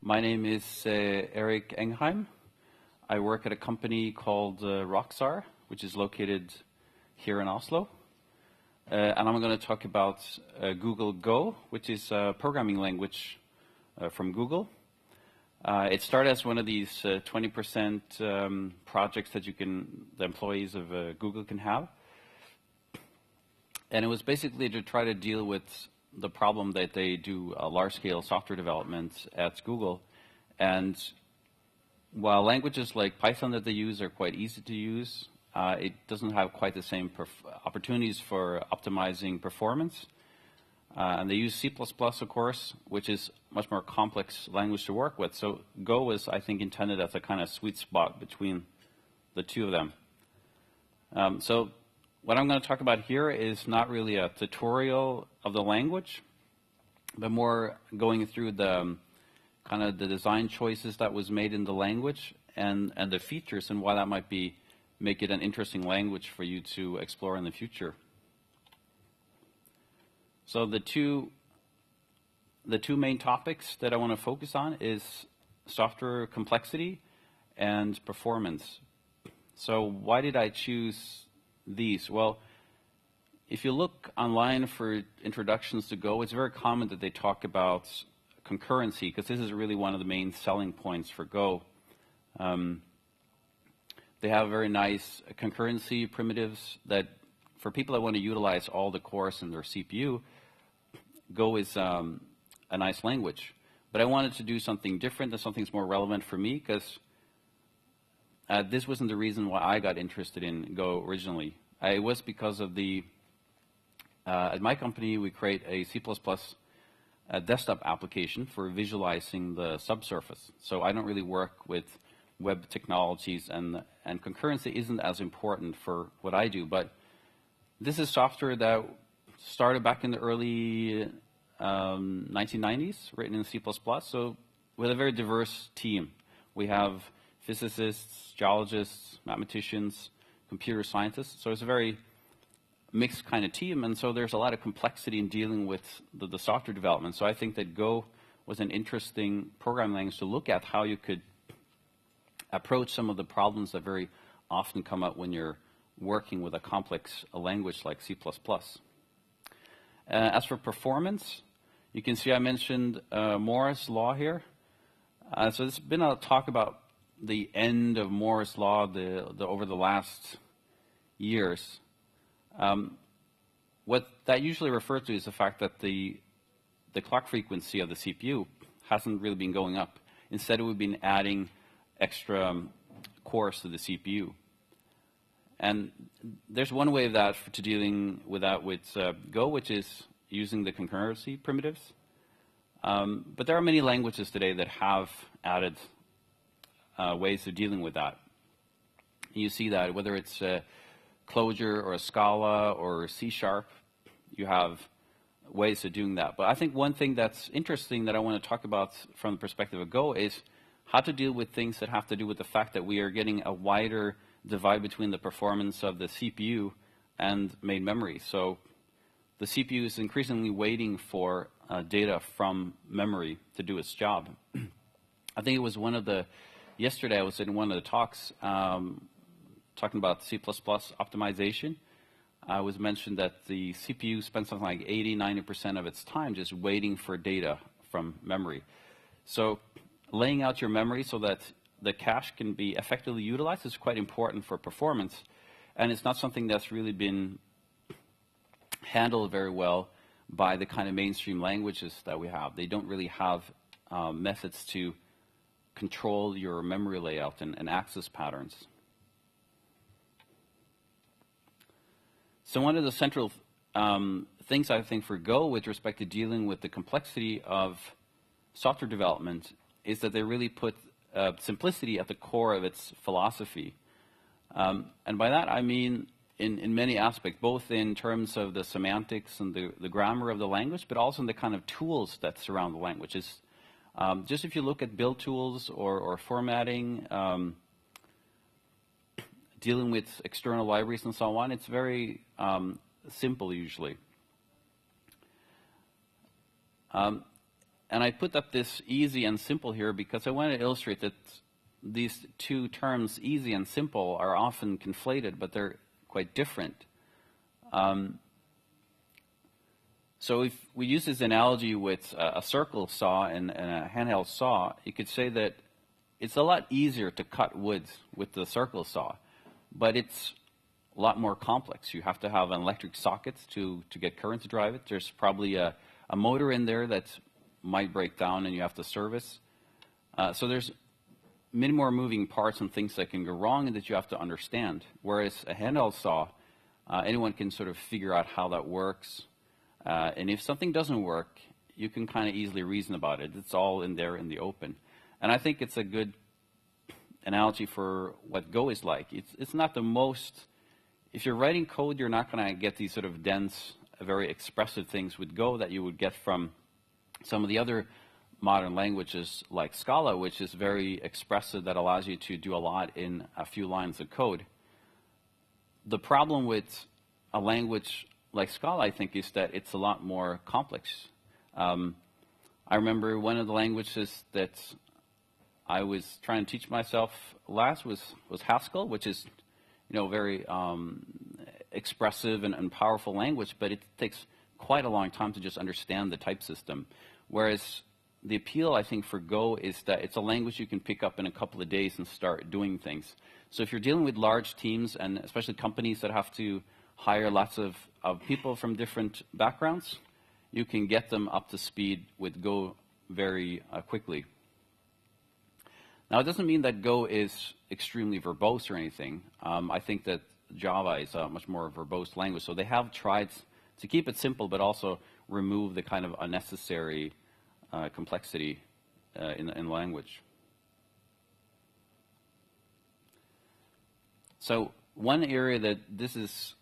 My name is Erik Engheim. I work at a company called Rocksar, which is located here in Oslo. And I'm going to talk about Google Go, which is a programming language from Google. It started as one of these 20% projects that the employees of Google can have. And it was basically to try to deal with the problem that they do large-scale software development at Google. And while languages like Python that they use are quite easy to use, it doesn't have quite the same opportunities for optimizing performance. And they use C++, of course, which is a much more complex language to work with. So Go was, I think, intended as a kind of sweet spot between the two of them. So what I'm going to talk about here is not really a tutorial of the language, but more going through the kind of the design choices that was made in the language and the features and why that might make it an interesting language for you to explore in the future. So the two main topics that I want to focus on is software complexity and performance. So why did I choose these? Well, if you look online for introductions to Go, it's very common that they talk about concurrency, because this is really one of the main selling points for Go. They have very nice concurrency primitives that, for people that want to utilize all the cores in their CPU, Go is a nice language. But I wanted to do something different and something that's more relevant for me, because this wasn't the reason why I got interested in Go originally. It was because of at my company, we create a C++ desktop application for visualizing the subsurface. So I don't really work with web technologies, and concurrency isn't as important for what I do. But this is software that started back in the early 1990s, written in C++. So we have a very diverse team. We have physicists, geologists, mathematicians, computer scientists. So it's a very mixed kind of team, and so there's a lot of complexity in dealing with the software development. So I think that Go was an interesting programming language to look at how you could approach some of the problems that very often come up when you're working with a complex language like C++. As for performance, you can see I mentioned Moore's law here. So there's been a talk about the end of Moore's law over the last years. What that usually refers to is the fact that the clock frequency of the CPU hasn't really been going up. Instead, we've been adding extra cores to the CPU. And there's one way of that to dealing with that with Go, which is using the concurrency primitives. But there are many languages today that have added ways of dealing with that. You see that whether it's Clojure or Scala or C#, you have ways of doing that. But I think one thing that's interesting that I want to talk about from the perspective of Go is how to deal with things that have to do with the fact that we are getting a wider divide between the performance of the CPU and main memory. So the CPU is increasingly waiting for data from memory to do its job. I think it was yesterday I was in one of the talks talking about C++ optimization. I was mentioned that the CPU spends something like 80–90% of its time just waiting for data from memory. So laying out your memory so that the cache can be effectively utilized is quite important for performance, and it's not something that's really been handled very well by the kind of mainstream languages that we have. They don't really have methods to control your memory layout and access patterns. So one of the central things I think for Go with respect to dealing with the complexity of software development is that they really put simplicity at the core of its philosophy. And by that I mean in many aspects, both in terms of the semantics and the grammar of the language, but also in the kind of tools that surround the language. Just if you look at build tools or formatting, dealing with external libraries and so on, it's very simple usually. And And I put up this easy and simple here because I want to illustrate that these two terms, easy and simple, are often conflated, but they're quite different. So if we use this analogy with a circle saw and a handheld saw, you could say that it's a lot easier to cut wood with the circle saw, but it's a lot more complex. You have to have an electric socket to get current to drive it. There's probably a motor in there that might break down and you have to service. So there's many more moving parts and things that can go wrong and that you have to understand. Whereas a handheld saw, anyone can sort of figure out how that works. And if something doesn't work, you can kind of easily reason about it. It's all in there in the open. And I think it's a good analogy for what Go is like. It's not the most, if you're writing code, you're not going to get these sort of dense, very expressive things with Go that you would get from some of the other modern languages like Scala, which is very expressive, that allows you to do a lot in a few lines of code. The problem with a language like Scala, I think, is that it's a lot more complex. I remember one of the languages that I was trying to teach myself last was Haskell, which is, very expressive and powerful language, but it takes quite a long time to just understand the type system. Whereas the appeal, I think, for Go is that it's a language you can pick up in a couple of days and start doing things. So if you're dealing with large teams, and especially companies that have to hire lots of people from different backgrounds, you can get them up to speed with Go very quickly. Now, it doesn't mean that Go is extremely verbose or anything. I think that Java is a much more verbose language, so they have tried to keep it simple, but also remove the kind of unnecessary complexity in language. So one area that this is,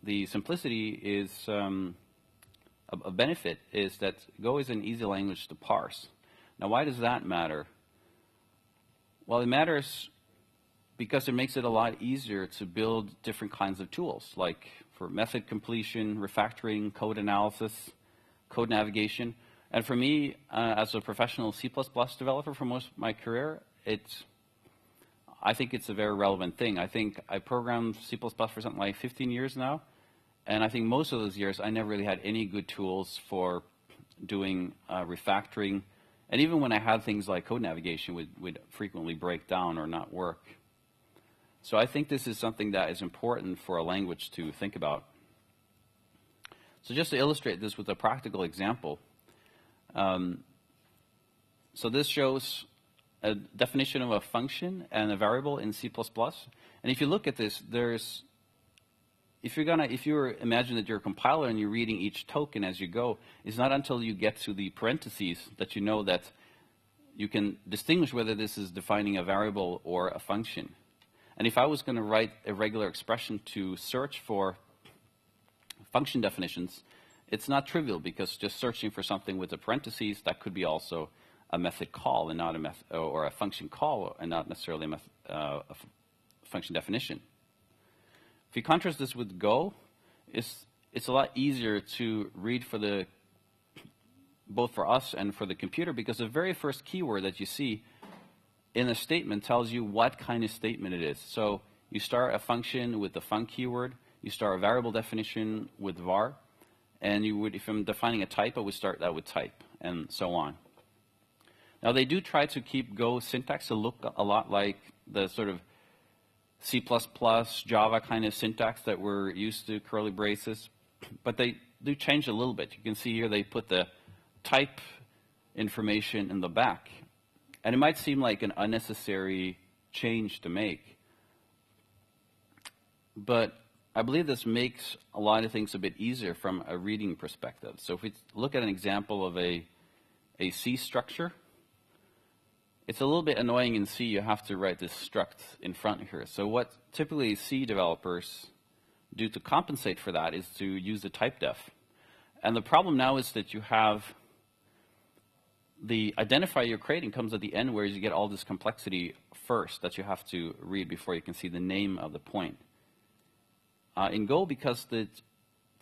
the simplicity is a benefit, is that Go is an easy language to parse. Now, why does that matter? Well, it matters because it makes it a lot easier to build different kinds of tools, like for method completion, refactoring, code analysis, code navigation. And for me, as a professional C++ developer for most of my career, I think it's a very relevant thing. I think I programmed C++ for something like 15 years now, and I think most of those years I never really had any good tools for doing refactoring. And even when I had things like code navigation, would frequently break down or not work. So I think this is something that is important for a language to think about. So just to illustrate this with a practical example, so this shows a definition of a function and a variable in C++. And if you look at this, if you imagine that you're a compiler and you're reading each token as you go, it's not until you get to the parentheses that you know that you can distinguish whether this is defining a variable or a function. And if I was going to write a regular expression to search for function definitions, it's not trivial, because just searching for something with the parentheses, that could be also a method call and not or a function call and not necessarily a function definition. If you contrast this with Go, it's a lot easier to read for both for us and for the computer, because the very first keyword that you see in a statement tells you what kind of statement it is. So you start a function with the func keyword, you start a variable definition with var, and you would, if I'm defining a type, I would start that with type, and so on. Now, they do try to keep Go syntax to look a lot like the sort of C++, Java kind of syntax that we're used to, curly braces, but they do change a little bit. You can see here they put the type information in the back, and it might seem like an unnecessary change to make, but I believe this makes a lot of things a bit easier from a reading perspective. So if we look at an example of a C structure, it's a little bit annoying in C. You have to write this struct in front here. So what typically C developers do to compensate for that is to use the type def. And the problem now is that you have the identifier you're creating comes at the end, where you get all this complexity first that you have to read before you can see the name of the point. In Go, because the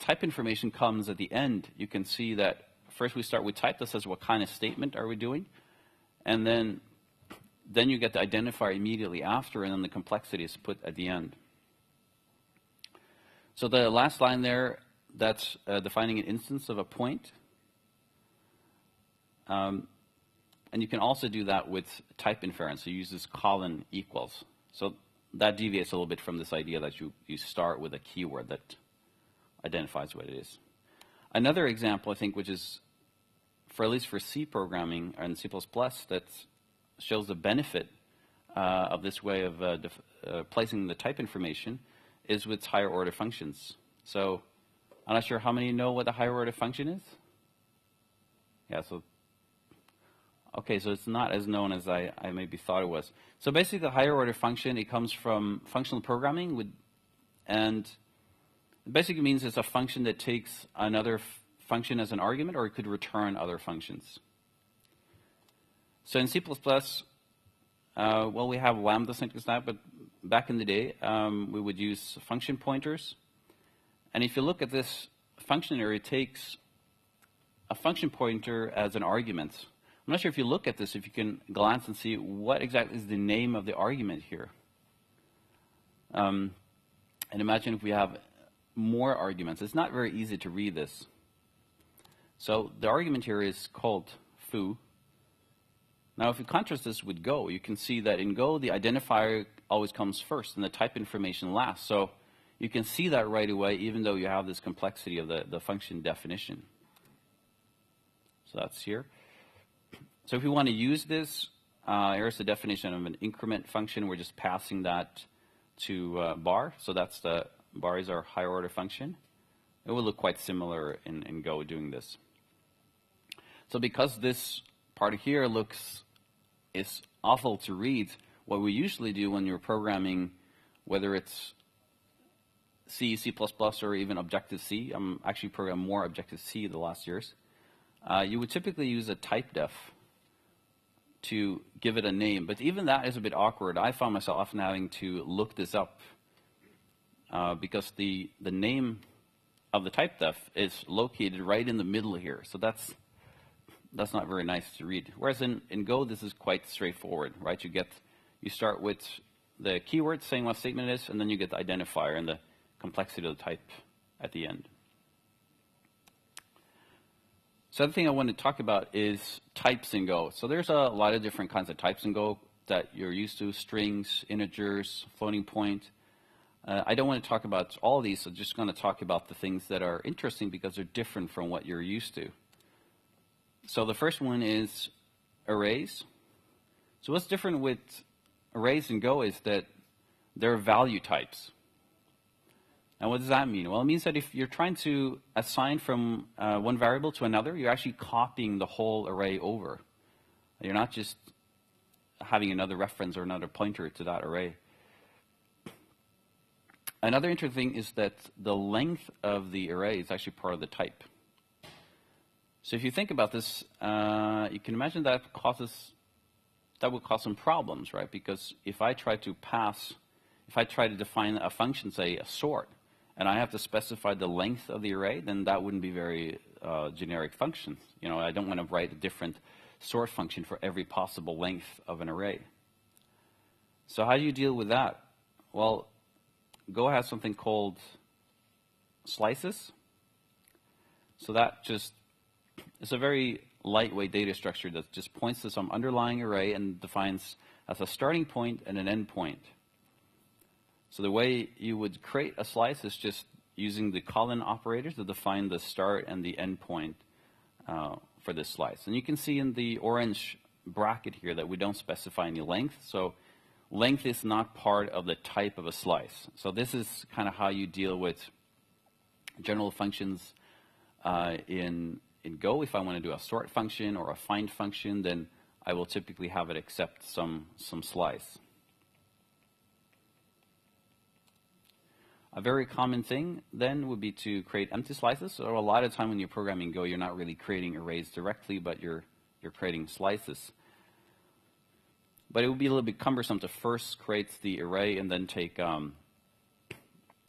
type information comes at the end, you can see that first we start with type that says what kind of statement are we doing, and then you get the identifier immediately after, and then the complexity is put at the end. So the last line there, that's defining an instance of a point. And you can also do that with type inference. So you use this colon equals. So that deviates a little bit from this idea that you start with a keyword that identifies what it is. Another example, I think, which is, at least for C programming and C++, that shows the benefit of this way of placing the type information is with higher order functions. So I'm not sure how many know what a higher order function is? Yeah, so, okay, so it's not as known as I maybe thought it was. So basically the higher order function, it comes from functional programming, and it basically means it's a function that takes another function as an argument, or it could return other functions. So in C++, well, we have lambda syntax now, but back in the day, we would use function pointers. And if you look at this function area, it takes a function pointer as an argument. I'm not sure if you look at this, if you can glance and see what exactly is the name of the argument here. And imagine if we have more arguments. It's not very easy to read this. So the argument here is called foo. Now if you contrast this with Go, you can see that in Go the identifier always comes first and the type information last. So you can see that right away, even though you have this complexity of the function definition. So that's here. So if we want to use this, here's the definition of an increment function. We're just passing that to bar. So that's the bar is our higher order function. It will look quite similar in Go doing this. So because this part here is awful to read, what we usually do when you're programming, whether it's C, C++, or even Objective-C, I'm actually programming more Objective-C the last years, you would typically use a type def to give it a name. But even that is a bit awkward. I found myself often having to look this up because the name of the type def is located right in the middle here. So that's not very nice to read. Whereas in Go, this is quite straightforward, right? You start with the keyword saying what statement it is, and then you get the identifier and the complexity of the type at the end. So the other thing I want to talk about is types in Go. So there's a lot of different kinds of types in Go that you're used to: strings, integers, floating point. I don't want to talk about all of these, so I'm just going to talk about the things that are interesting because they're different from what you're used to. So the first one is arrays. So what's different with arrays in Go is that they're value types. And what does that mean? Well, it means that if you're trying to assign from one variable to another, you're actually copying the whole array over. You're not just having another reference or another pointer to that array. Another interesting thing is that the length of the array is actually part of the type. So if you think about this, you can imagine that would cause some problems, right? Because if I try to define a function, say a sort, and I have to specify the length of the array, then that wouldn't be very generic functions. You know, I don't want to write a different sort function for every possible length of an array. So how do you deal with that? Well, Go has something called slices. So that it's a very lightweight data structure that just points to some underlying array and defines as a starting point and an end point. So the way you would create a slice is just using the colon operators to define the start and the end point for this slice. And you can see in the orange bracket here that we don't specify any length. So length is not part of the type of a slice. So this is kind of how you deal with general functions in Go. If I want to do a sort function or a find function, then I will typically have it accept some slice. A very common thing then would be to create empty slices. So a lot of time when you're programming Go, you're not really creating arrays directly, but you're creating slices. But it would be a little bit cumbersome to first create the array and then take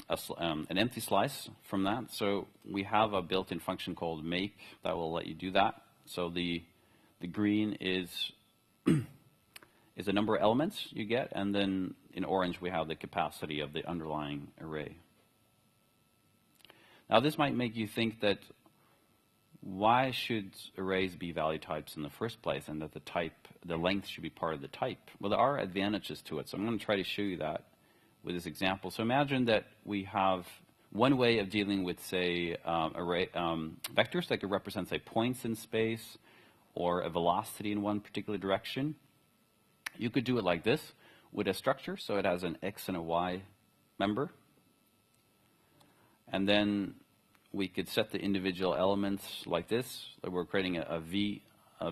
an empty slice from that. So we have a built-in function called make that will let you do that. So the green is is the number of elements you get, and then in orange we have the capacity of the underlying array. Now this might make you think that why should arrays be value types in the first place, and that the length should be part of the type? Well, there are advantages to it, so I'm going to try to show you that with this example. So imagine that we have one way of dealing with, say, array vectors that could represent, say, points in space or a velocity in one particular direction. You could do it like this with a structure, so it has an x and a y member. And then we could set the individual elements like this. We're creating a v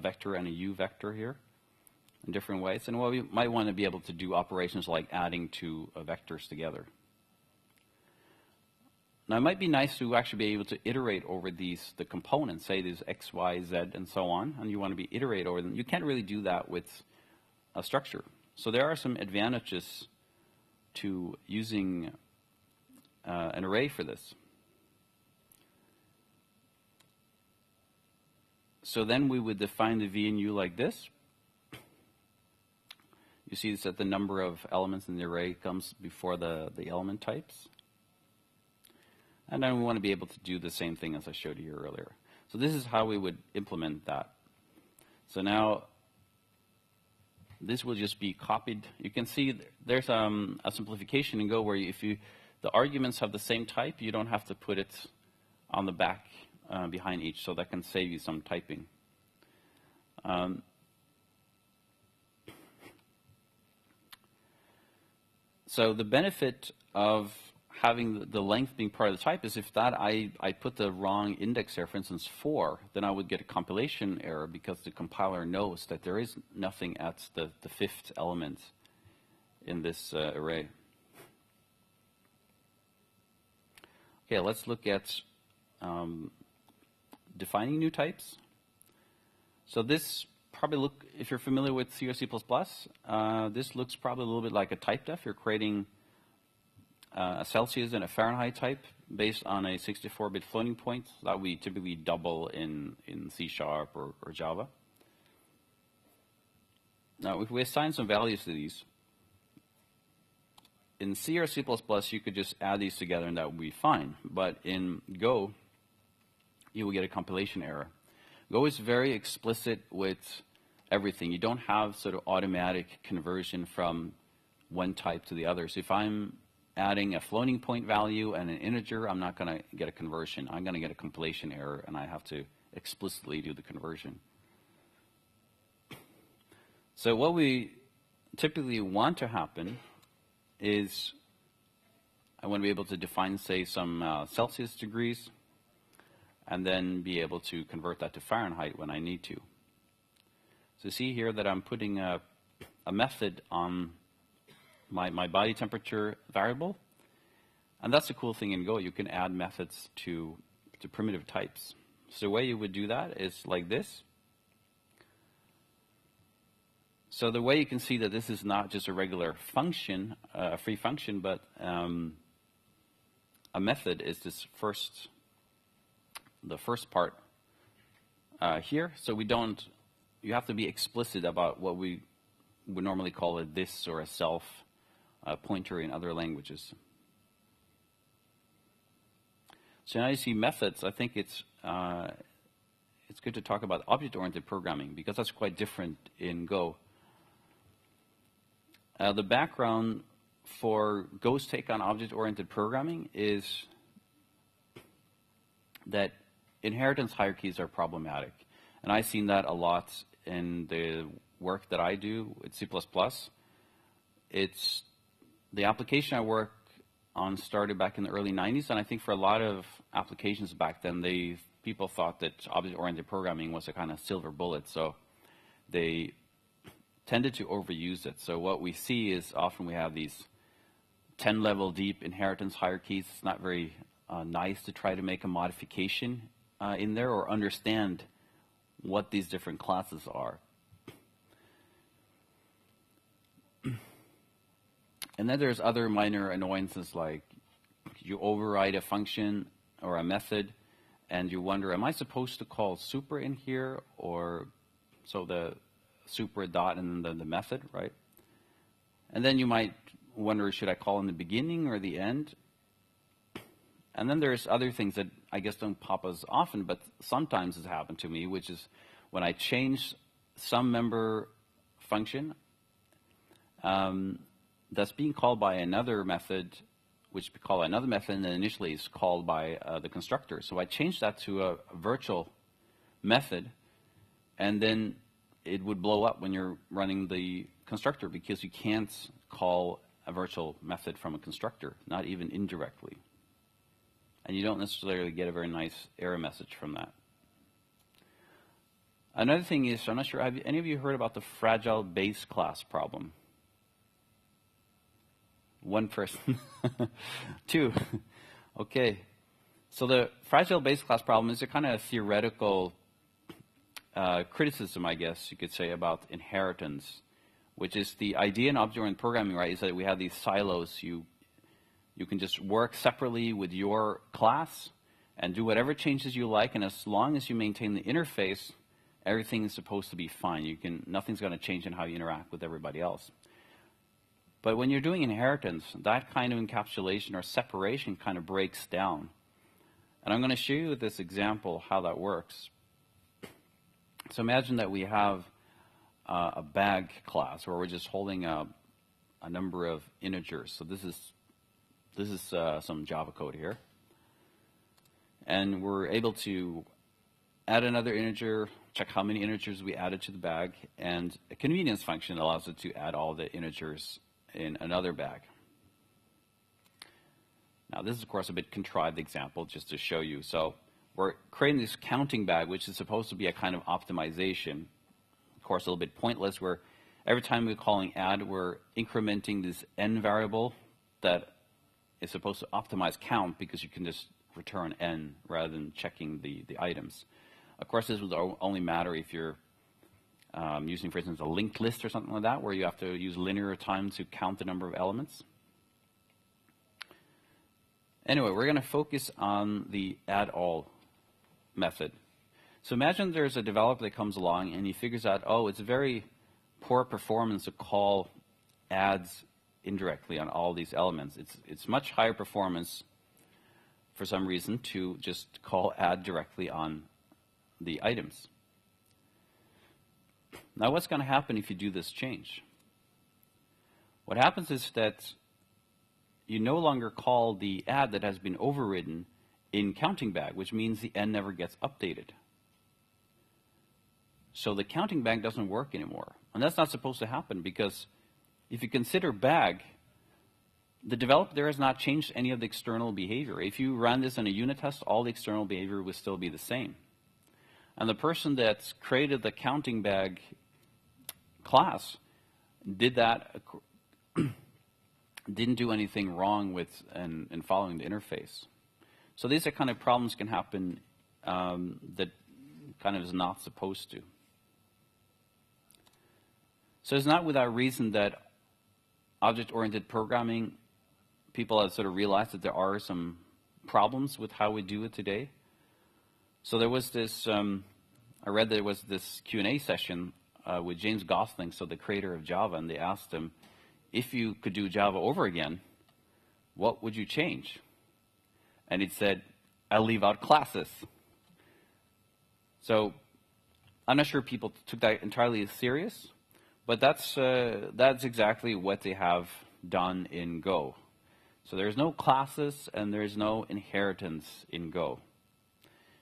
vector and a u vector here in different ways. And well, we might want to be able to do operations like adding two vectors together. Now, it might be nice to actually be able to iterate over the components, say there's x, y, z, and so on, and you want to be iterate over them. You can't really do that with a structure. So there are some advantages to using an array for this. So then we would define the v and u like this. You see that the number of elements in the array comes before the element types. And then we want to be able to do the same thing as I showed you earlier. So this is how we would implement that. So now this will just be copied. You can see there's a simplification in Go where if the arguments have the same type, you don't have to put it on the back behind each, so that can save you some typing. So the benefit of having the length being part of the type is if that I put the wrong index there, for instance 4, then I would get a compilation error because the compiler knows that there is nothing at the fifth element in this array. Okay, let's look at defining new types. So this probably if you're familiar with C or C++, this looks probably a little bit like a type def. You're creating a Celsius and a Fahrenheit type based on a 64-bit floating point that we typically double in C# or Java. Now, if we assign some values to these, in C or C++, you could just add these together and that would be fine. But in Go, you will get a compilation error. Go is very explicit with everything. You don't have sort of automatic conversion from one type to the other. So if I'm adding a floating point value and an integer, I'm not going to get a conversion. I'm going to get a compilation error, and I have to explicitly do the conversion. So what we typically want to happen is I want to be able to define, say, some Celsius degrees, and then be able to convert that to Fahrenheit when I need to. So see here that I'm putting a method on my body temperature variable, and that's the cool thing in Go. You can add methods to primitive types. So the way you would do that is like this. So the way you can see that this is not just a regular function, a free function, but a method is this the first part here. So you have to be explicit about what we would normally call a this or a self pointer in other languages. So now you see methods. I think it's good to talk about object-oriented programming because that's quite different in Go. The background for Go's take on object-oriented programming is that inheritance hierarchies are problematic. And I've seen that a lot in the work that I do with C++. It's the application I work on started back in the early 90s, and I think for a lot of applications back then, people thought that object-oriented programming was a kind of silver bullet, so they tended to overuse it. So what we see is often we have these 10-level deep inheritance hierarchies. It's not very nice to try to make a modification in there or understand what these different classes are. And then there's other minor annoyances like you override a function or a method, and you wonder, am I supposed to call super in here, or so the super dot and then the method, right? And then you might wonder, should I call in the beginning or the end? And then there's other things that I guess don't pop as often, but sometimes has happened to me, which is when I change some member function that's being called by another method, which we call another method, and then initially is called by the constructor. So I changed that to a virtual method, and then it would blow up when you're running the constructor, because you can't call a virtual method from a constructor, not even indirectly. And you don't necessarily get a very nice error message from that. Another thing is, I'm not sure, have any of you heard about the fragile base class problem? One person. Two. Okay. So the fragile base class problem is a kind of theoretical criticism, I guess you could say, about inheritance, which is the idea in object-oriented programming, right, is that we have these silos. You can just work separately with your class and do whatever changes you like, and as long as you maintain the interface, everything is supposed to be fine. Nothing's going to change in how you interact with everybody else. But when you're doing inheritance, that kind of encapsulation or separation kind of breaks down. And I'm going to show you with this example how that works. So imagine that we have a bag class where we're just holding a number of integers. So this is some Java code here. And we're able to add another integer, check how many integers we added to the bag, and a convenience function allows it to add all the integers in another bag. Now this is of course a bit contrived example just to show you. So we're creating this counting bag, which is supposed to be a kind of optimization. Of course a little bit pointless, where every time we're calling add, we're incrementing this n variable that is supposed to optimize count, because you can just return n rather than checking the items. Of course this would only matter if you're using, for instance, a linked list or something like that, where you have to use linear time to count the number of elements. Anyway, we're going to focus on the add all method. So imagine there's a developer that comes along and he figures out, oh, it's a very poor performance to call adds indirectly on all these elements. It's much higher performance for some reason to just call add directly on the items. Now what's going to happen if you do this change? What happens is that you no longer call the add that has been overridden in counting bag, which means the n never gets updated. So the counting bag doesn't work anymore. And that's not supposed to happen, because if you consider bag, the developer there has not changed any of the external behavior. If you ran this in a unit test, all the external behavior would still be the same. And the person that's created the counting bag class did that, didn't do anything wrong with in following the interface. So these are kind of problems can happen that kind of is not supposed to. So it's not without reason that object-oriented programming people have sort of realized that there are some problems with how we do it today. So there was this, I read there was this Q&A session with James Gosling, so the creator of Java, and they asked him, if you could do Java over again, what would you change? And he said, I'll leave out classes. So I'm not sure people took that entirely as serious, but that's exactly what they have done in Go. So there's no classes and there's no inheritance in Go.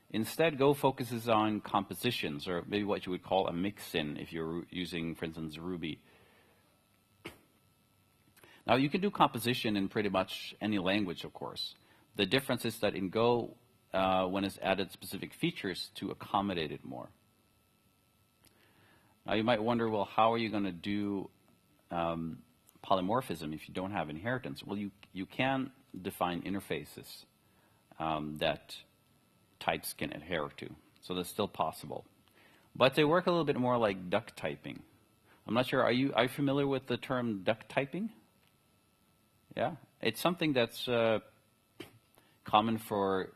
Instead, Go focuses on compositions, or maybe what you would call a mix-in if you're using, for instance, Ruby. Now, you can do composition in pretty much any language, of course. The difference is that in Go, one has added specific features to accommodate it more. Now, you might wonder, well, how are you going to do polymorphism if you don't have inheritance? Well, you can define interfaces that types can adhere to. So that's still possible. But they work a little bit more like duck typing. I'm not sure, are you familiar with the term duck typing? Yeah, it's something that's common for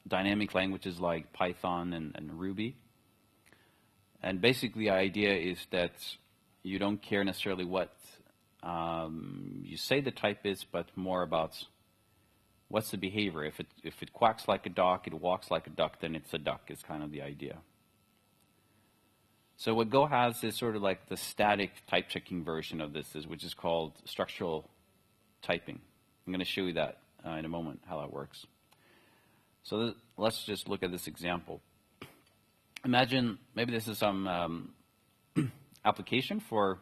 dynamic languages like Python and Ruby. And basically the idea is that you don't care necessarily what you say the type is, but more about what's the behavior. If it quacks like a duck, it walks like a duck, then it's a duck, is kind of the idea. So what Go has is sort of like the static type checking version of this, which is called structural typing. I'm going to show you that in a moment, how that works. So let's just look at this example. Imagine maybe this is some application for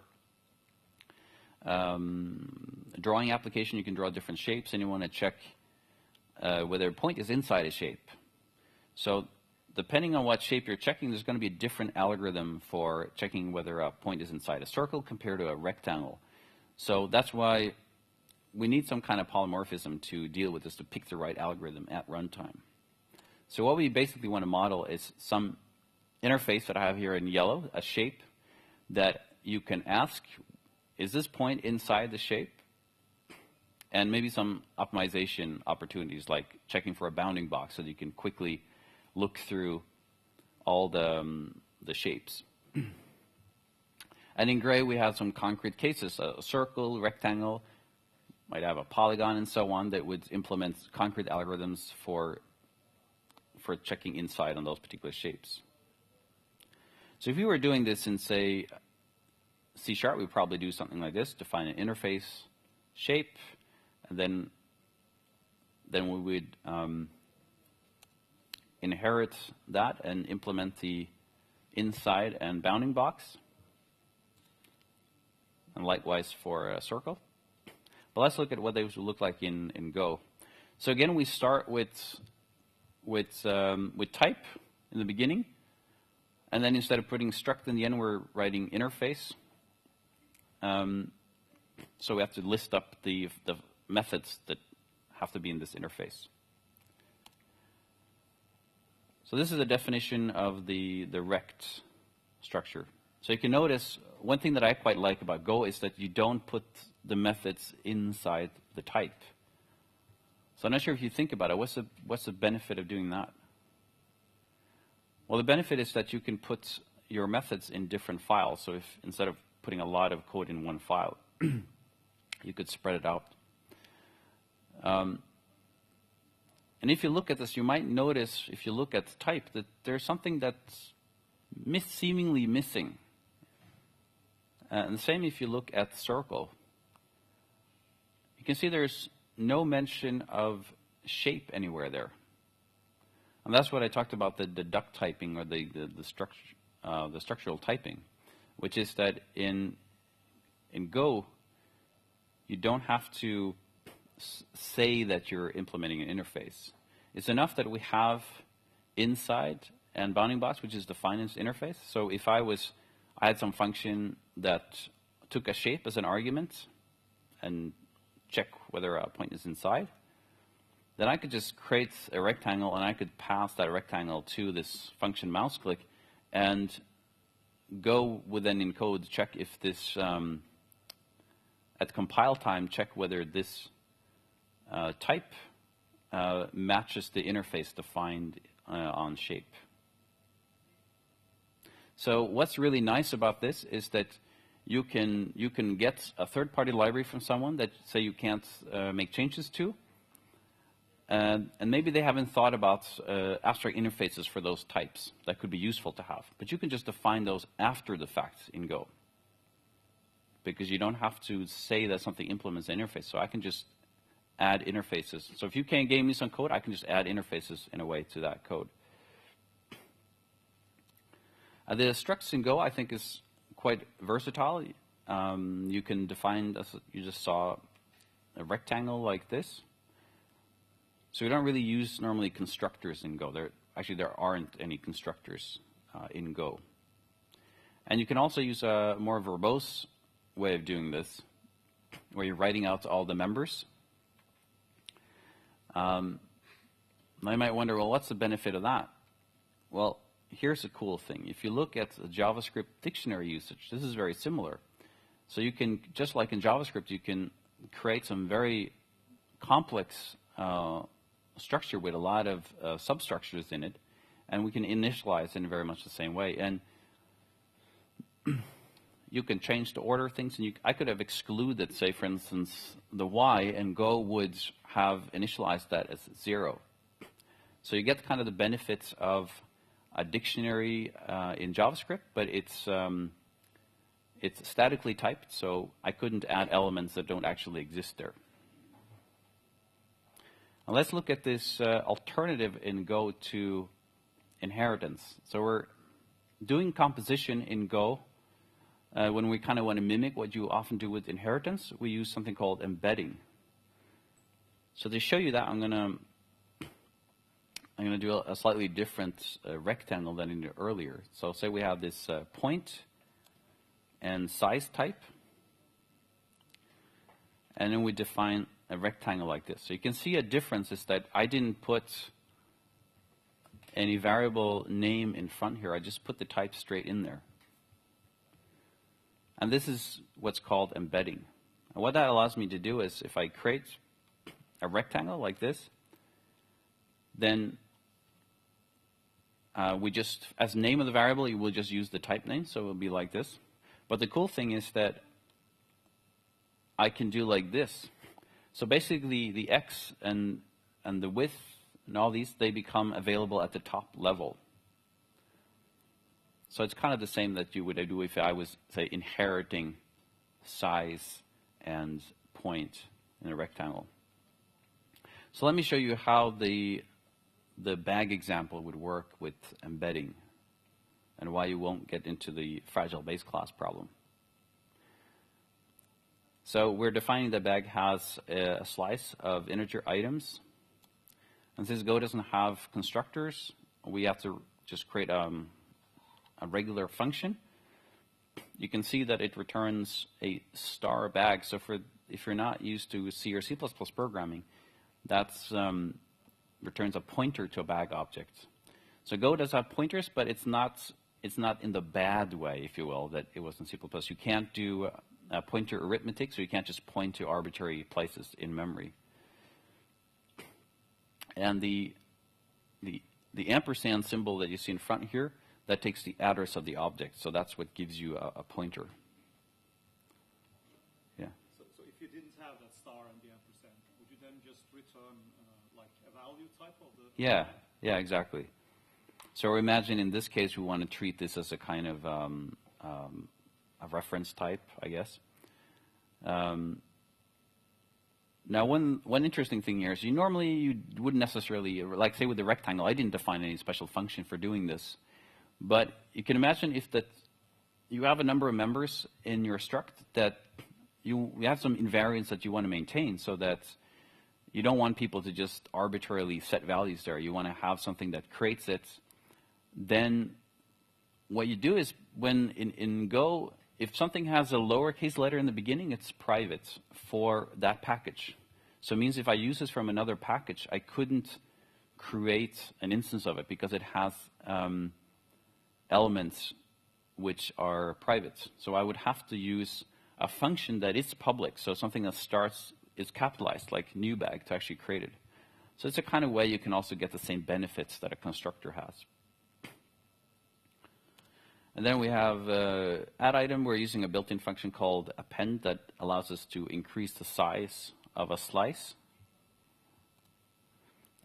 a drawing application. You can draw different shapes, and you want to check whether a point is inside a shape. So depending on what shape you're checking, there's going to be a different algorithm for checking whether a point is inside a circle compared to a rectangle. So that's why we need some kind of polymorphism to deal with this, to pick the right algorithm at runtime. So what we basically want to model is some interface that I have here in yellow, a shape that you can ask, is this point inside the shape? And maybe some optimization opportunities, like checking for a bounding box so that you can quickly look through all the shapes. And in gray, we have some concrete cases, a circle, rectangle, might have a polygon and so on, that would implement concrete algorithms for checking inside on those particular shapes. So if you were doing this in, say, C#, we would probably do something like this: define an interface shape, and then we would inherit that and implement the inside and bounding box, and likewise for a circle. But let's look at what they would look like in Go. So again, we start with type in the beginning, and then instead of putting struct in the end, we're writing interface. So we have to list up the methods that have to be in this interface. So this is a definition of the rect structure. So you can notice one thing that I quite like about Go is that you don't put the methods inside the type. So I'm not sure if you think about it, what's the benefit of doing that? Well, the benefit is that you can put your methods in different files. So if instead of putting a lot of code in one file, you could spread it out. And if you look at this, you might notice, if you look at type, that there's something that's seemingly missing. And the same if you look at circle. You can see there's no mention of shape anywhere there. And that's what I talked about, the duck typing, or the structural typing, which is that in Go, you don't have to say that you're implementing an interface. It's enough that we have inside and bounding box, which is defined as interface. So if I had some function that took a shape as an argument and check whether a point is inside, then I could just create a rectangle, and I could pass that rectangle to this function mouse click, and Go would then encode, check if this, at compile time, check whether this type matches the interface defined on shape. So what's really nice about this is that you can get a third-party library from someone that, say, you can't make changes to, and maybe they haven't thought about abstract interfaces for those types that could be useful to have. But you can just define those after the fact in Go, because you don't have to say that something implements an interface. So I can just add interfaces. So if you can't give me some code, I can just add interfaces in a way to that code. The structs in Go, I think, is quite versatile. You can define, as you just saw, a rectangle like this. So we don't really use normally constructors in Go. There aren't any constructors in Go. And you can also use a more verbose way of doing this, where you're writing out all the members. I might wonder, well, what's the benefit of that? Well, here's a cool thing. If you look at the JavaScript dictionary usage, this is very similar. So you can, just like in JavaScript, you can create some very complex structure with a lot of substructures in it, and we can initialize in very much the same way. And you can change the order of things, and I could have excluded, say, for instance, the Y, and Go would have initialized that as 0. So you get kind of the benefits of a dictionary in JavaScript, but it's statically typed, so I couldn't add elements that don't actually exist there. Now let's look at this alternative in Go to inheritance. So we're doing composition in Go. When we kind of want to mimic what you often do with inheritance, we use something called embedding. So to show you that, I'm gonna do a slightly different rectangle than in the earlier. So say we have this point and size type, and then we define a rectangle like this. So you can see a difference is that I didn't put any variable name in front here. I just put the type straight in there. And this is what's called embedding. And what that allows me to do is if I create a rectangle like this, then we just, as name of the variable, you will just use the type name, so it will be like this. But the cool thing is that I can do like this. So basically the X and the width and all these, they become available at the top level. So it's kind of the same that you would do if I was, say, inheriting size and point in a rectangle. So let me show you how the bag example would work with embedding and why you won't get into the fragile base class problem. So we're defining the bag has a slice of integer items. And since Go doesn't have constructors, we have to just create a regular function. You can see that it returns a star bag. So if you're not used to C or C++ programming, that's returns a pointer to a bag object. So Go does have pointers, but it's not in the bad way, if you will, that it was in C++. You can't do pointer arithmetic, so you can't just point to arbitrary places in memory. And the ampersand symbol that you see in front here, that takes the address of the object. So that's what gives you a pointer. Yeah. So if you didn't have that star and the ampersand, would you then just return like a value type of the? Yeah, exactly. So imagine in this case we want to treat this as a kind of a reference type, I guess. Now, one interesting thing here is you wouldn't necessarily, like say with the rectangle, I didn't define any special function for doing this. But you can imagine if that you have a number of members in your struct that you have some invariants that you want to maintain so that you don't want people to just arbitrarily set values there. You want to have something that creates it. Then what you do is when in Go, if something has a lowercase letter in the beginning, it's private for that package. So it means if I use this from another package, I couldn't create an instance of it because it has elements which are private. So I would have to use a function that is public, so something that starts is capitalized, like new bag, to actually create it. So it's a kind of way you can also get the same benefits that a constructor has. And then we have add item. We're using a built-in function called append that allows us to increase the size of a slice.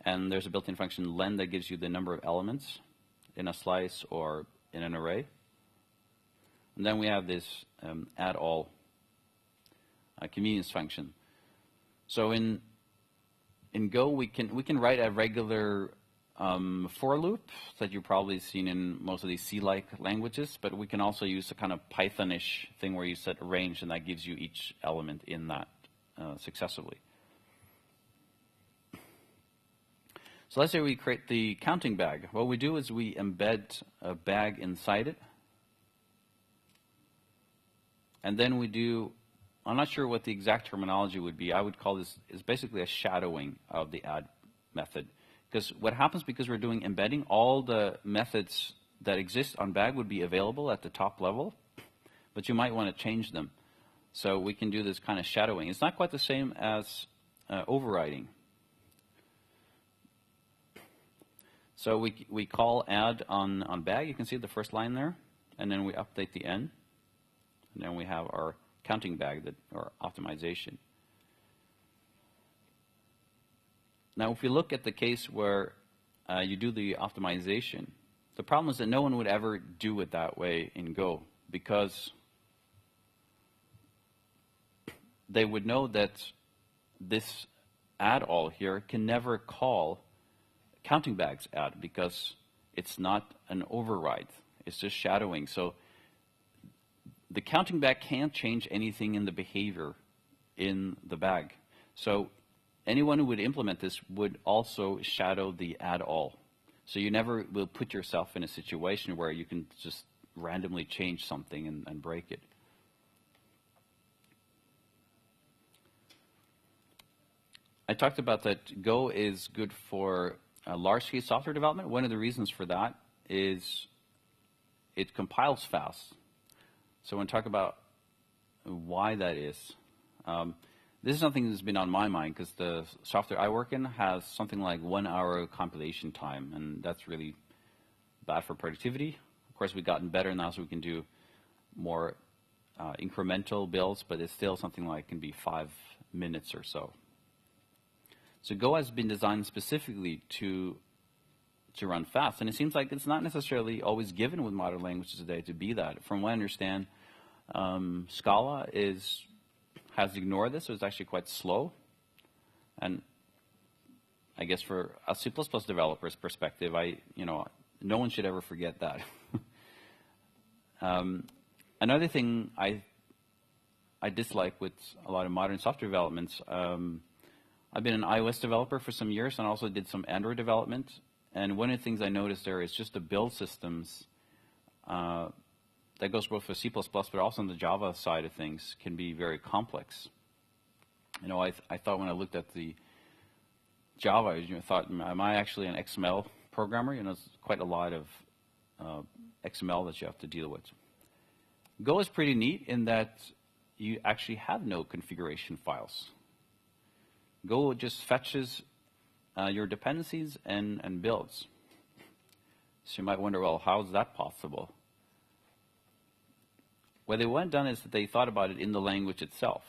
And there's a built-in function len that gives you the number of elements in a slice or in an array. And then we have this add all convenience function. So in Go we can write a regular for loop that you've probably seen in most of these C-like languages, but we can also use a kind of Python-ish thing where you set a range and that gives you each element in that successively. So let's say we create the counting bag. What we do is we embed a bag inside it. And then we do, I'm not sure what the exact terminology would be. I would call this is basically a shadowing of the add method. Because what happens because we're doing embedding, all the methods that exist on bag would be available at the top level, but you might want to change them. So we can do this kind of shadowing. It's not quite the same as overriding. So we call add on bag. You can see the first line there, and then we update the n, and then we have our counting bag or optimization. Now, if we look at the case where you do the optimization, the problem is that no one would ever do it that way in Go, because they would know that this add all here can never call counting bags add, because it's not an override. It's just shadowing. So the counting bag can't change anything in the behavior in the bag. So anyone who would implement this would also shadow the add all. So you never will put yourself in a situation where you can just randomly change something and break it. I talked about that Go is good for large-scale software development. One of the reasons for that is it compiles fast. So when I talk about why that is, this is something that's been on my mind, because the software I work in has something like 1 hour compilation time, and that's really bad for productivity. Of course, we've gotten better now, so we can do more incremental builds, but it's still something like can be 5 minutes or so. So Go has been designed specifically to run fast, and it seems like it's not necessarily always given with modern languages today to be that. From what I understand, Scala has ignored this, so it's actually quite slow. And I guess for a C++ developer's perspective, no one should ever forget that. Another thing I dislike with a lot of modern software developments, I've been an iOS developer for some years and also did some Android development. And one of the things I noticed there is just the build systems that goes both for C++, but also on the Java side of things, can be very complex. I thought when I looked at the Java, I thought, am I actually an XML programmer? It's quite a lot of XML that you have to deal with. Go is pretty neat in that you actually have no configuration files. Go just fetches your dependencies and builds. So you might wonder, well, how is that possible? What they went done is that they thought about it in the language itself.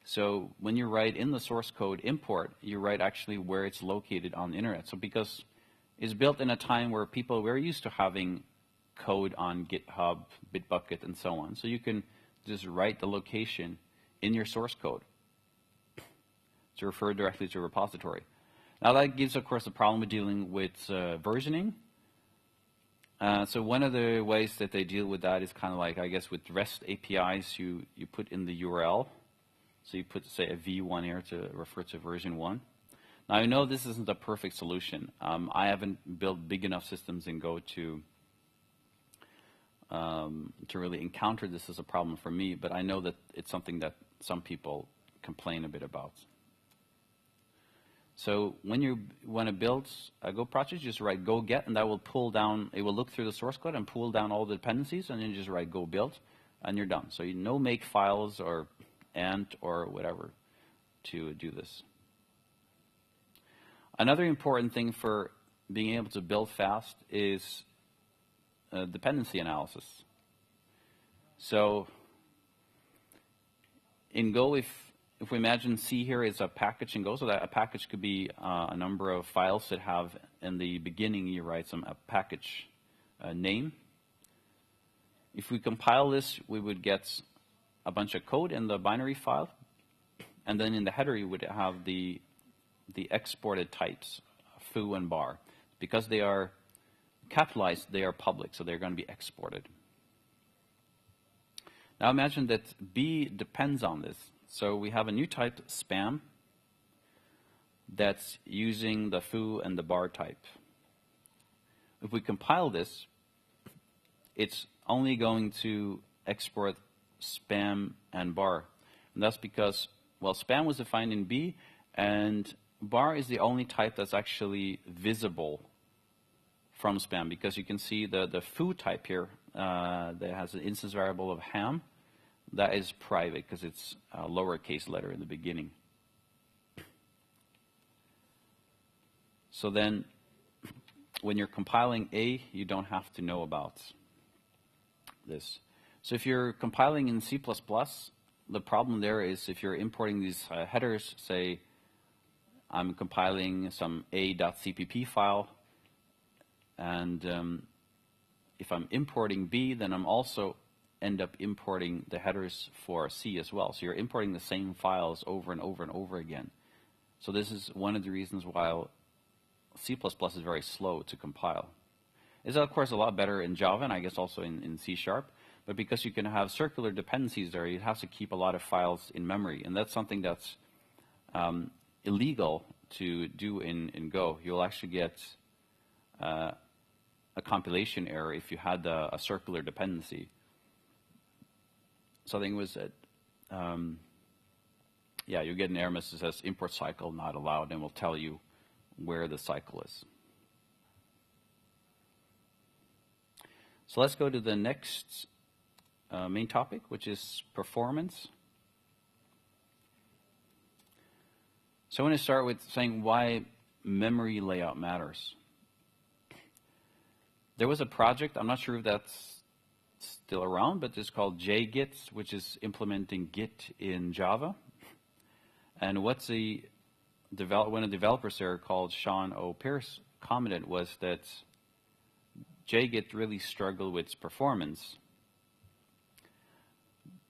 So when you write in the source code import, you write actually where it's located on the internet. So because it's built in a time where people were used to having code on GitHub, Bitbucket, and so on. So you can just write the location in your source code to refer directly to a repository. Now that gives, of course, a problem with dealing with versioning. So one of the ways that they deal with that is kind of like, I guess, with REST APIs, you put in the URL. So you put, say, a v1 here to refer to version 1. Now, I know this isn't a perfect solution. I haven't built big enough systems in Go to really encounter this as a problem for me, but I know that it's something that some people complain a bit about. So when you want to build a Go project, you just write go get, and that will pull down, it will look through the source code and pull down all the dependencies, and then you just write go build, and you're done. So you no make files or ant or whatever to do this. Another important thing for being able to build fast is dependency analysis. So in Go, if we imagine C here is a package in Go, so that a package could be a number of files that have in the beginning you write a package name. If we compile this, we would get a bunch of code in the binary file, and then in the header you would have the exported types, foo and bar. Because they are capitalized, they are public, so they're going to be exported. Now imagine that B depends on this. So we have a new type, spam, that's using the foo and the bar type. If we compile this, it's only going to export spam and bar. And that's because, well, spam was defined in B, and bar is the only type that's actually visible from spam, because you can see the foo type here that has an instance variable of ham. That is private because it's a lowercase letter in the beginning. So then when you're compiling A, you don't have to know about this. So if you're compiling in C++, the problem there is if you're importing these headers, say I'm compiling some a.cpp file, and if I'm importing B, then I'm also end up importing the headers for C as well. So you're importing the same files over and over and over again. So this is one of the reasons why C++ is very slow to compile. It's of course a lot better in Java and I guess also in C#, but because you can have circular dependencies there, you have to keep a lot of files in memory, and that's something that's illegal to do in Go. You'll actually get a compilation error if you had a circular dependency. So I think it was that, yeah, you get an error message that says import cycle not allowed, and will tell you where the cycle is. So let's go to the next main topic, which is performance. So I want to start with saying why memory layout matters. There was a project, I'm not sure if that's still around, but it's called JGit, which is implementing Git in Java. And what one of the developers there called Sean O. Pierce commented was that JGit really struggled with performance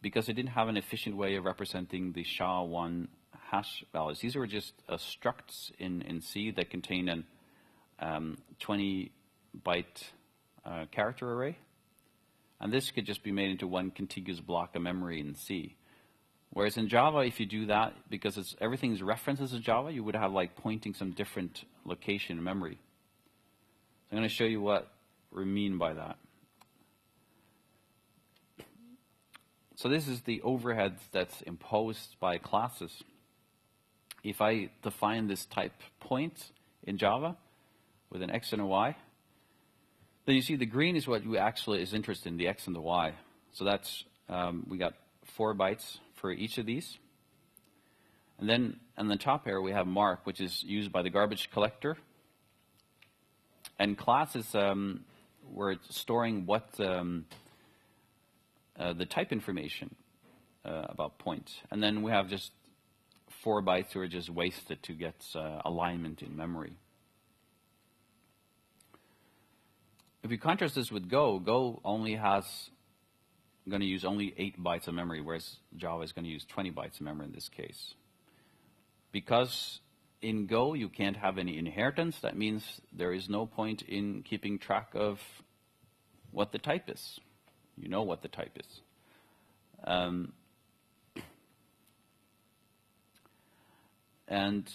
because it didn't have an efficient way of representing the SHA-1 hash values. These were just structs in C that contain an 20-byte character array. And this could just be made into one contiguous block of memory in C. Whereas in Java, if you do that, because everything's references in Java, you would have like pointing some different location in memory. So I'm going to show you what we mean by that. So this is the overhead that's imposed by classes. If I define this type point in Java with an X and a Y, then you see the green is what you actually is interested in, the X and the Y. So that's, we got 4 bytes for each of these. And then on the top here we have mark, which is used by the garbage collector. And class is where it's storing what the type information about point. And then we have just 4 bytes that are just wasted to get alignment in memory. If we contrast this with Go, Go only going to use only 8 bytes of memory, whereas Java is going to use 20 bytes of memory in this case. Because in Go you can't have any inheritance, that means there is no point in keeping track of what the type is. You know what the type is. And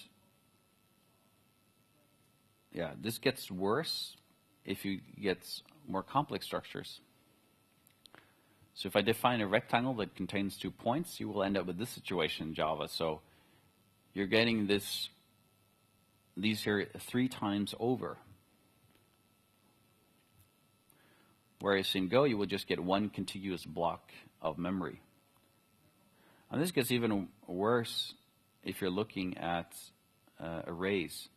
yeah, this gets worse if you get more complex structures. So if I define a rectangle that contains 2 points, you will end up with this situation in Java. So you're getting these here 3 times over. Whereas in Go, you will just get one contiguous block of memory. And this gets even worse if you're looking at arrays.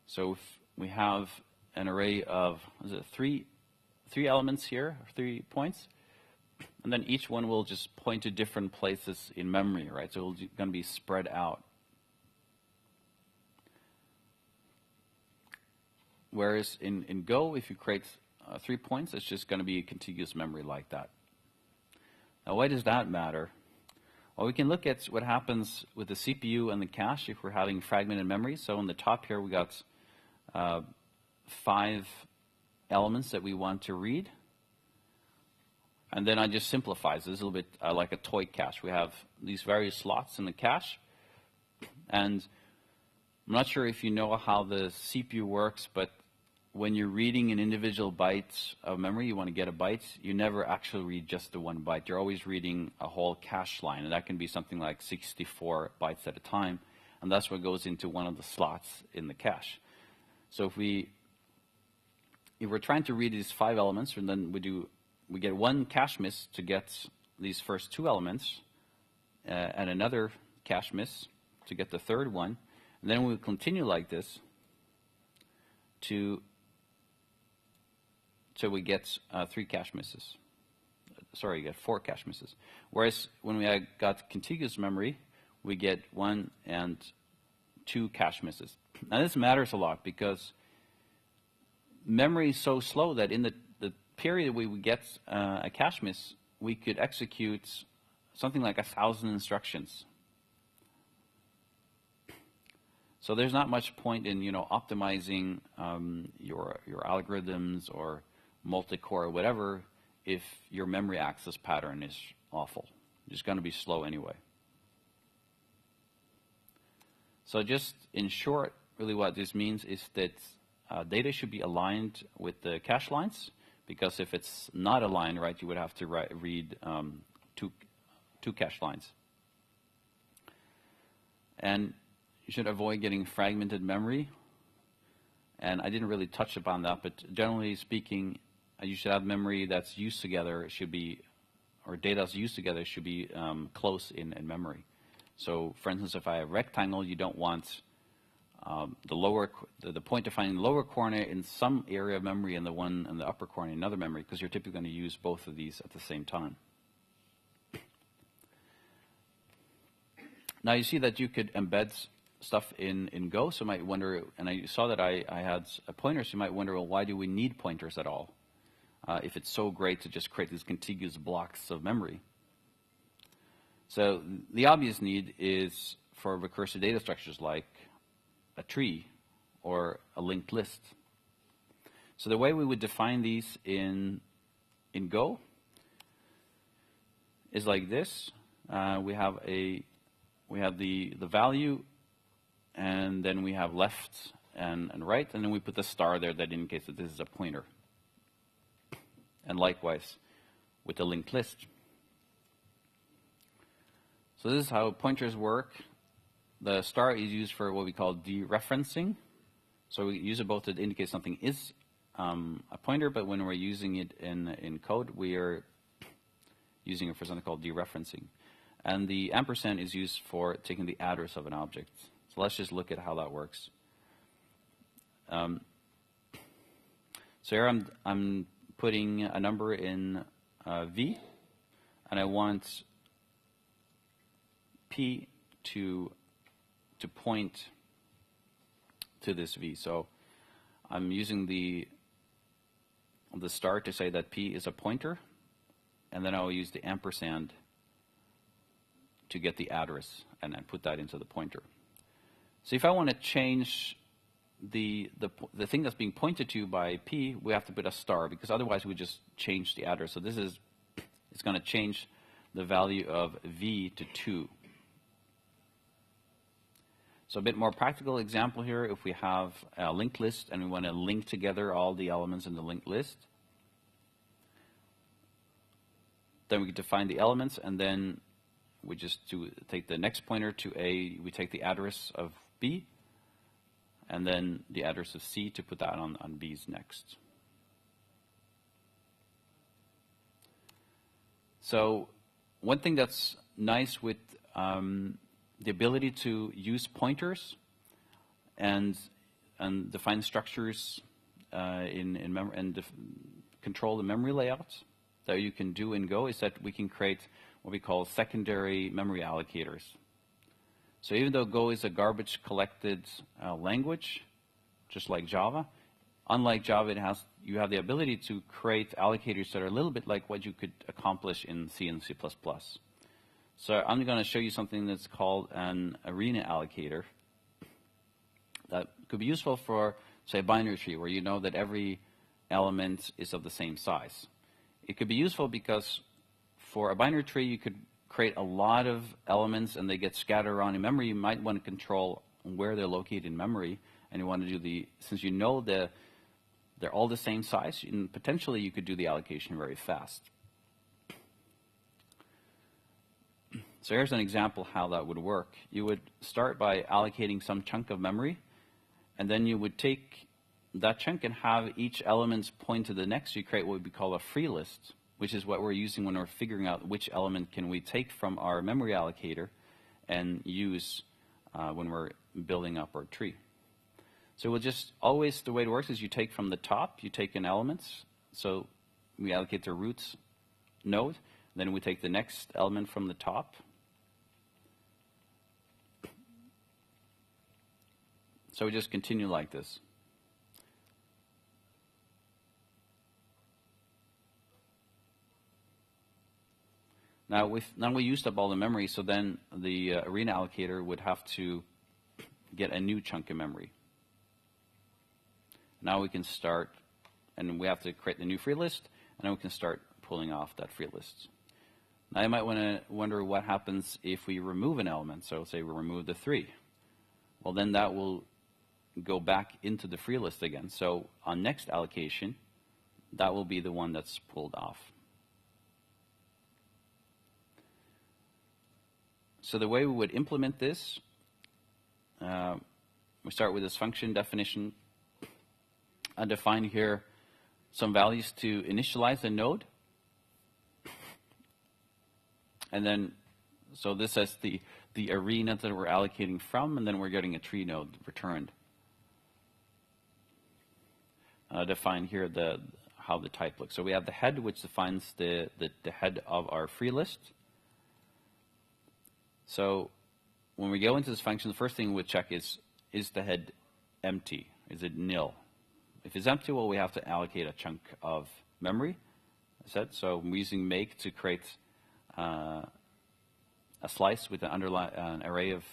So if we have an array of three elements here, 3 points, and then each one will just point to different places in memory, right? So it's going to be spread out. Whereas in Go, if you create 3 points, it's just going to be a contiguous memory like that. Now, why does that matter? Well, we can look at what happens with the CPU and the cache if we're having fragmented memory. So on the top here, we got 5 elements that we want to read. And then I just simplify this a little bit like a toy cache. We have these various slots in the cache. And I'm not sure if you know how the CPU works, but when you're reading an individual byte of memory, you want to get a byte, you never actually read just the 1 byte. You're always reading a whole cache line, and that can be something like 64 bytes at a time, and that's what goes into one of the slots in the cache. So if we're trying to read these 5 elements, and then we get 1 cache miss to get these first 2 elements, and another cache miss to get the 3rd one, and then we'll continue like this to so we get 3 cache misses. Sorry, you get 4 cache misses. Whereas when we got contiguous memory, we get 1 and 2 cache misses. Now this matters a lot because memory is so slow that in the period we would get a cache miss, we could execute something like 1,000 instructions. So there's not much point in optimizing your algorithms or multi-core or whatever if your memory access pattern is awful. It's going to be slow anyway. So just in short, really what this means is that data should be aligned with the cache lines, because if it's not aligned, right, you would have to read two cache lines. And you should avoid getting fragmented memory. And I didn't really touch upon that, but generally speaking, you should have memory that's used together. It should be, or data that's used together should be close in memory. So, for instance, if I have a rectangle, you don't want the point defining the lower corner in some area of memory and the one in the upper corner in another memory, because you're typically going to use both of these at the same time. Now you see that you could embed stuff in Go, so you might wonder, and I saw that I had a pointer, so you might wonder, well, why do we need pointers at all? If it's so great to just create these contiguous blocks of memory. So the obvious need is for recursive data structures like a tree or a linked list. So the way we would define these in Go is like this. We have the value, and then we have left and right, and then we put the star there that indicates that this is a pointer. And likewise with the linked list. So this is how pointers work. The star is used for what we call dereferencing. So we use it both to indicate something is a pointer, but when we're using it in code, we are using it for something called dereferencing. And the ampersand is used for taking the address of an object. So let's just look at how that works. So here I'm putting a number in V, and I want P to point to this V. So I'm using the star to say that P is a pointer, and then I'll use the ampersand to get the address and then put that into the pointer. So if I want to change the thing that's being pointed to by P, we have to put a star, because otherwise we just change the address. So it's going to change the value of V to 2. So a bit more practical example here, if we have a linked list and we want to link together all the elements in the linked list, then we define the elements, and then we just take the next pointer to A, we take the address of B, and then the address of C to put that on B's next. So one thing that's nice with the ability to use pointers and define structures in memory and control the memory layout that you can do in Go is that we can create what we call secondary memory allocators. So even though Go is a garbage collected language, just like Java, unlike Java, you have the ability to create allocators that are a little bit like what you could accomplish in C and C++. So I'm going to show you something that's called an arena allocator that could be useful for, say, a binary tree where you know that every element is of the same size. It could be useful because for a binary tree you could create a lot of elements and they get scattered around in memory. You might want to control where they're located in memory, and you want to do since you know they're all the same size, and potentially you could do the allocation very fast. So here's an example how that would work. You would start by allocating some chunk of memory, and then you would take that chunk and have each element point to the next. You create what we call a free list, which is what we're using when we're figuring out which element can we take from our memory allocator and use when we're building up our tree. So we'll just always, the way it works is you take from the top, you take an element. So we allocate the roots node, then we take the next element from the top. So we just continue like this. Now we used up all the memory, so then the arena allocator would have to get a new chunk of memory. Now we can start, and we have to create the new free list, and then we can start pulling off that free list. Now you might want to wonder what happens if we remove an element. So say we remove the 3. Well, then that will go back into the free list again. So on next allocation, that will be the one that's pulled off. So the way we would implement this, we start with this function definition. I define here some values to initialize a node. And then, so this says the arena that we're allocating from, and then we're getting a tree node returned. Define here how the type looks. So we have the head, which defines the head of our free list. So when we go into this function, the first thing we check is the head empty? Is it nil? If it's empty, well, we have to allocate a chunk of memory. I said, so I'm using make to create a slice with an array of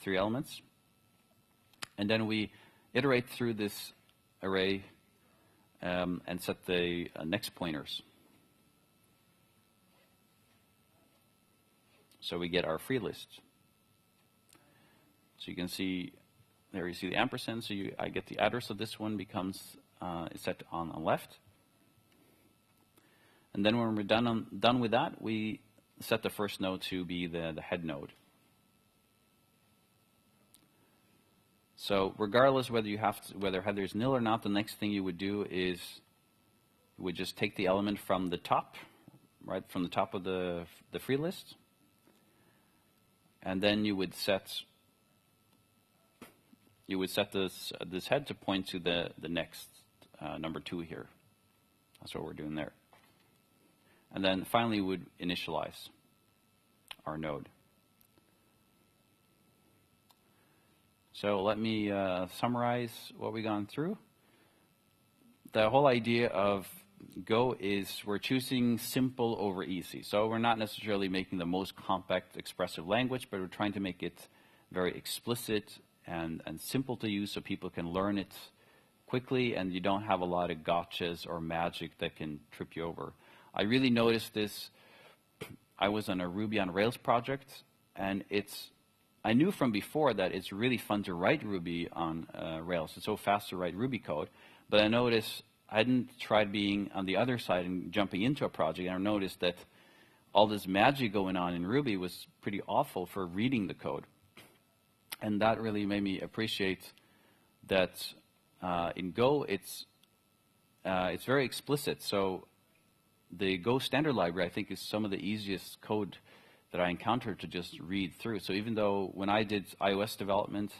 3 elements. And then we iterate through this array and set the next pointers. So we get our free list. So you can see, there you see the ampersand, so I get the address of this one becomes is set on the left. And then when we're done with that, we set the first node to be the head node. So regardless whether whether header is nil or not, the next thing you would do is you would just take the element from the top, right, from the top of the free list, and then you would set this head to point to the next number 2 here. That's what we're doing there. And then finally, we would initialize our node. So let me summarize what we've gone through. The whole idea of Go is we're choosing simple over easy. So we're not necessarily making the most compact expressive language, but we're trying to make it very explicit and simple to use so people can learn it quickly, and you don't have a lot of gotchas or magic that can trip you over. I really noticed this. I was on a Ruby on Rails project, and I knew from before that it's really fun to write Ruby on Rails. It's so fast to write Ruby code, but I noticed I hadn't tried being on the other side and jumping into a project, and I noticed that all this magic going on in Ruby was pretty awful for reading the code. And that really made me appreciate that in Go, it's very explicit. So the Go standard library, I think, is some of the easiest code that I encountered to just read through. So even though when I did iOS development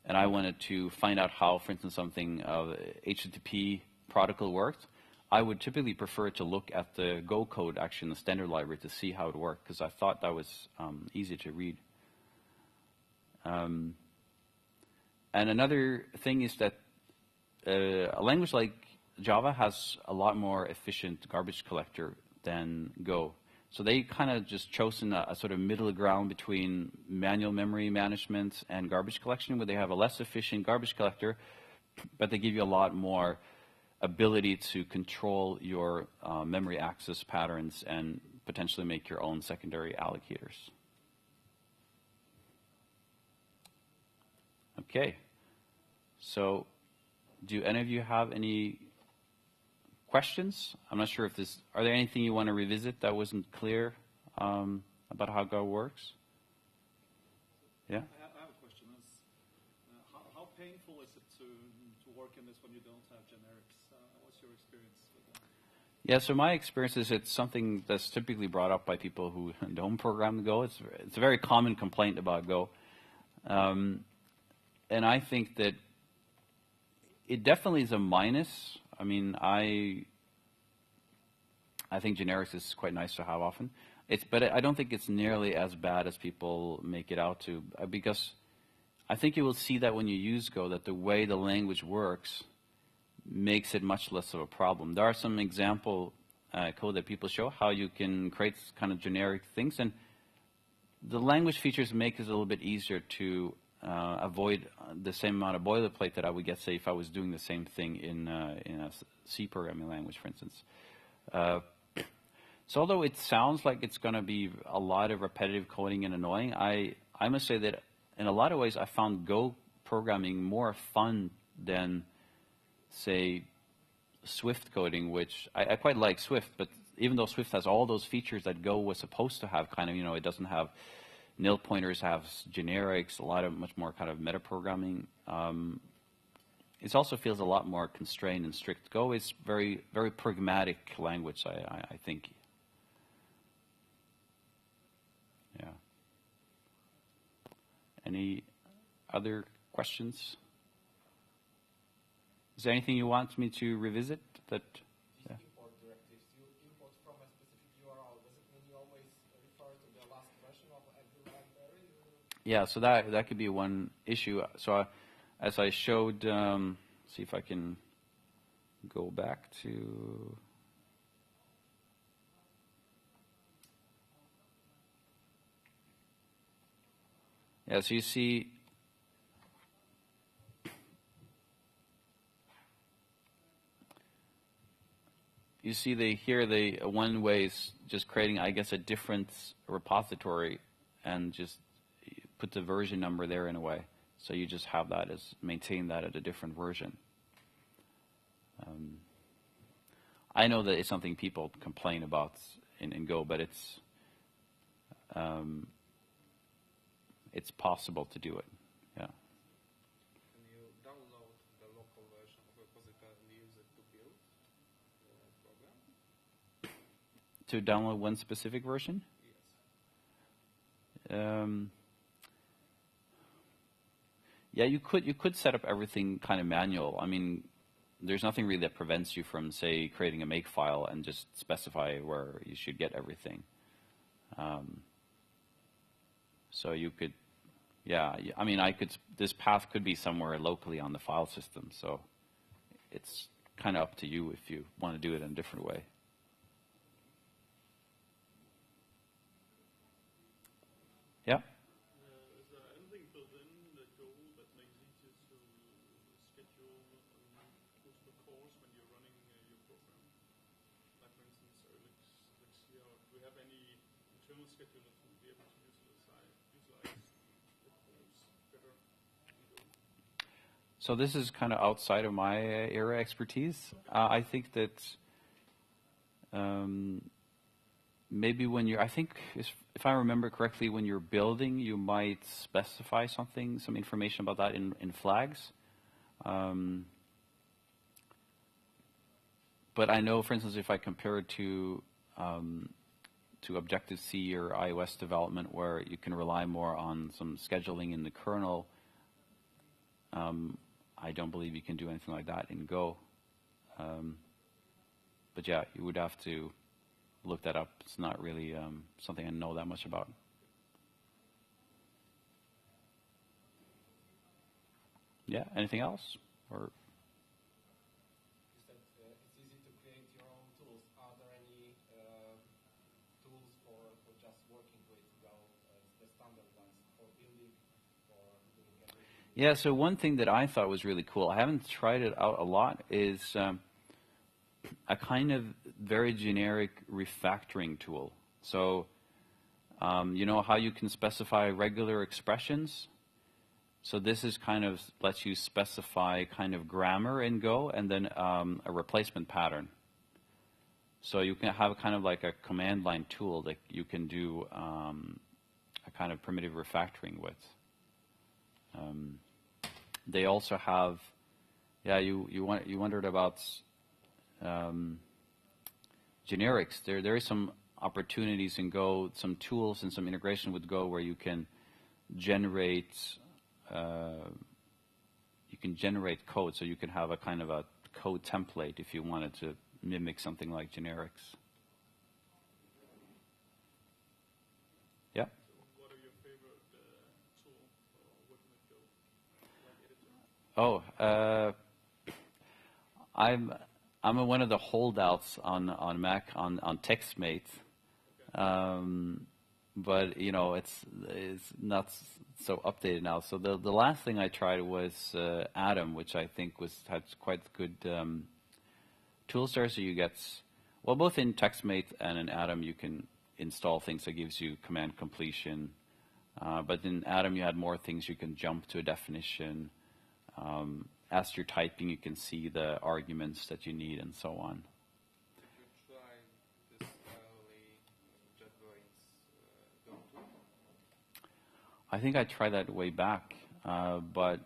and I wanted to find out how, for instance, something HTTP protocol worked, I would typically prefer to look at the Go code actually in the standard library to see how it worked, because I thought that was easy to read. And another thing is that a language like Java has a lot more efficient garbage collector than Go. So they kind of just chosen a sort of middle ground between manual memory management and garbage collection, where they have a less efficient garbage collector, but they give you a lot more ability to control your memory access patterns and potentially make your own secondary allocators. Okay, so do any of you have any questions? I'm not sure if are there anything you want to revisit that wasn't clear about how Go works? Yeah? I have a question. How painful is it to work in this when you don't have generics? What's your experience with that? Yeah, so my experience is it's something that's typically brought up by people who don't program Go. It's a very common complaint about Go. And I think that it definitely is a minus I mean, I think generics is quite nice to have often. But I don't think it's nearly as bad as people make it out to, because I think you will see that when you use Go, that the way the language works makes it much less of a problem. There are some example code that people show how you can create kind of generic things, and the language features make it a little bit easier to avoid the same amount of boilerplate that I would get, say, if I was doing the same thing in a C programming language, for instance. So although it sounds like it's going to be a lot of repetitive coding and annoying, I must say that in a lot of ways I found Go programming more fun than, say, Swift coding, which I quite like Swift, but even though Swift has all those features that Go was supposed to have, kind of, it doesn't have nil pointers, has generics, a lot of much more kind of meta programming. It also feels a lot more constrained and strict. Go is very, very pragmatic language, I think. Yeah. Any other questions? Is there anything you want me to revisit? That These import directives, you import from a specific URL. Does it mean you always refer to the last version of every library? Yeah, so that could be one issue. So as I showed, see if I can go back to. Yeah, so you see, one way is just creating, I guess, a different repository and just put the version number there in a way. So you just have that maintain that at a different version. I know that it's something people complain about in Go, but it's possible to do it. Yeah. Can you download the local version of a repository and use it to build the program? To download one specific version? Yes. Yeah, you could set up everything kind of manual. I mean, there's nothing really that prevents you from, say, creating a make file and just specify where you should get everything. So you could, yeah, I mean, this path could be somewhere locally on the file system. So it's kind of up to you if you want to do it in a different way. Yeah? Is there anything built in the Go that makes it easier to schedule multiple cores when you're running your program? Like, for instance, let's see, do we have any internal scheduler to be able to utilize the cores better in Go? So this is kind of outside of my area expertise. I think that maybe when I think if I remember correctly, when you're building, you might specify some information about that in flags. But I know, for instance, if I compare it to Objective-C or iOS development, where you can rely more on some scheduling in the kernel, I don't believe you can do anything like that in Go. But yeah, you would have to look that up. It's not really something I know that much about. Yeah, anything else? Or You said it's easy to create your own tools. Are there any tools for just working with Go, the standard ones for building or doing everything? yeah, so one thing that I thought was really cool, I haven't tried it out a lot, is a kind of very generic refactoring tool. So you know how you can specify regular expressions? So this is kind of lets you specify kind of grammar in Go and then a replacement pattern. So you can have kind of like a command line tool that you can do a kind of primitive refactoring with. They also have, yeah, you wondered about generics. There is some opportunities in Go, some tools and some integration with Go where you can generate code. So you can have a kind of a code template if you wanted to mimic something like generics. Yeah. So what are your favorite tool for working with Go? Like editor? I'm one of the holdouts on Mac on TextMate, but you know it's not so updated now. So the last thing I tried was Atom, which I think had quite good tools there. So you get, well, both in TextMate and in Atom you can install things that gives you command completion, but in Atom you had more things. You can jump to a definition. As you're typing, you can see the arguments that you need and so on. Did you try this early JetBrains Go tool? I think I tried that way back, but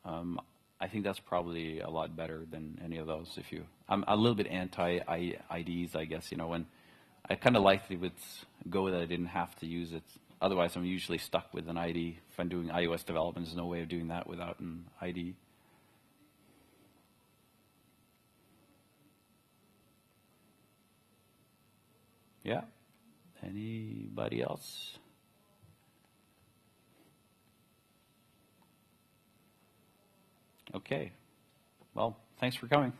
I think that's probably a lot better than any of those. I'm a little bit anti-IDs, I guess. You know, when I kind of liked it with Go that I didn't have to use it. Otherwise, I'm usually stuck with an ID. If I'm doing iOS development, there's no way of doing that without an ID. Yeah. Anybody else? Okay. Well, thanks for coming.